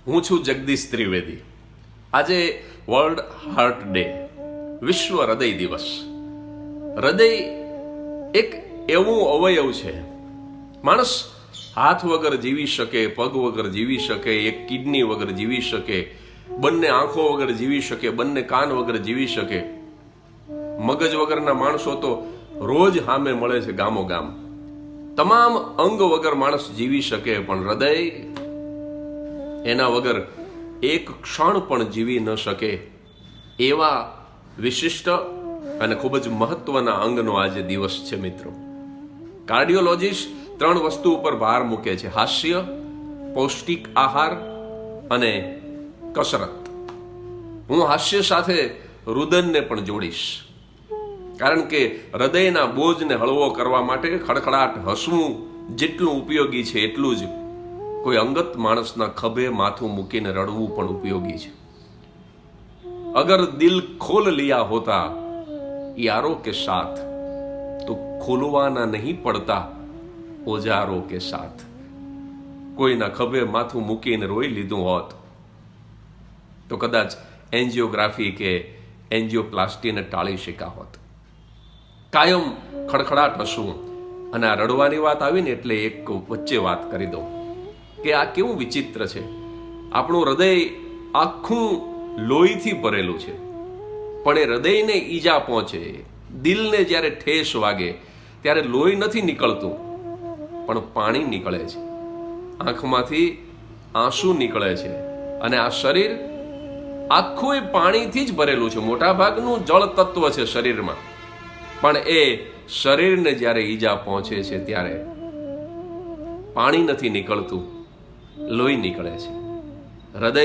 હું છું જગદીશ ત્રિવેદી. આજે વર્લ્ડ હાર્ટ ડે, વિશ્વ હૃદય દિવસ. હૃદય એક એવું અવયવ છે, માણસ હાથ વગર જીવી શકે, પગ વગર જીવી શકે, એક કિડની વગર જીવી શકે, બંને આંખો વગર જીવી શકે, બંને કાન વગર જીવી શકે. મગજ વગરના માણસો તો રોજ સામે મળે છે ગામો ગામ. તમામ અંગ વગર માણસ જીવી શકે, પણ હૃદય એના વગર એક ક્ષણ પણ જીવી ન શકે. એવા વિશિષ્ટ અને ખૂબ જ મહત્વના અંગનો આજે દિવસ છે મિત્રો. કાર્ડિયોલોજીસ્ટ 3 વસ્તુ ઉપર ભાર મૂકે છે: હાસ્ય, પૌષ્ટિક આહાર અને કસરત. હું હાસ્ય સાથે રુદનને પણ જોડીશ, કારણ કે હૃદયના બોજને હળવો કરવા માટે ખડખડાટ હસવું જેટલું ઉપયોગી છે, એટલું જ કોઈ અંગત માણસના ખભે માથું મૂકીને રડવું પણ ઉપયોગી છે. અગર દિલ ખોલ લિયા હોતા યારો કે સાથ, તો ખોલવાના નહીં પડતા ઓજારો કે સાથ. કોઈના ખભે માથું મૂકીને રોઈ લીધું હોત તો કદાચ એન્જિયોગ્રાફી કે એન્જિયોપ્લાસ્ટીને ટાળી શક્યા હોત. કાયમ ખડખડાટ હસવું. અને આ રડવાની વાત આવી ને એટલે એક વચ્ચે વાત કરી દઉં કે આ કેવું વિચિત્ર છે. આપણું હૃદય આખું લોહીથી ભરેલું છે, પણ એ હૃદયને ઈજા પહોંચે, દિલને જ્યારે ઠેસ વાગે ત્યારે લોહી નથી નીકળતું, પણ પાણી નીકળે છે, આંખમાંથી આંસુ નીકળે છે. અને આ શરીર આખું પાણીથી જ ભરેલું છે. મોટા ભાગનું જળ તત્વ છે શરીરમાં, પણ એ શરીરને જ્યારે ઈજા પહોંચે છે ત્યારે પાણી નથી નીકળતું, લોહી નીકળે છે. હૃદય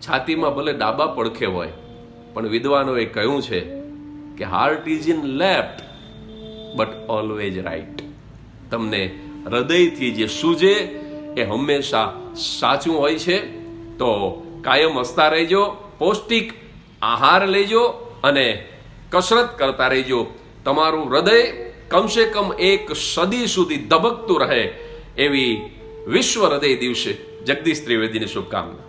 છાતીમાં ભલે ડાબા પડખે હોય, પણ વિદ્વાનોએ કહ્યું છે કે heart is in left but always right. તમને હૃદયથી જે સૂજે એ હંમેશા સાચું હોય છે. તો કાયમ હસતા રહેજો, પૌષ્ટિક આહાર લેજો અને કસરત કરતા રહેજો. તમારું હૃદય કમસે કમ 1 સદી સુધી ધબકતું રહે એવી વિશ્વ હૃદય દિવસે જગદીશ ત્રિવેદીની શુભકામના.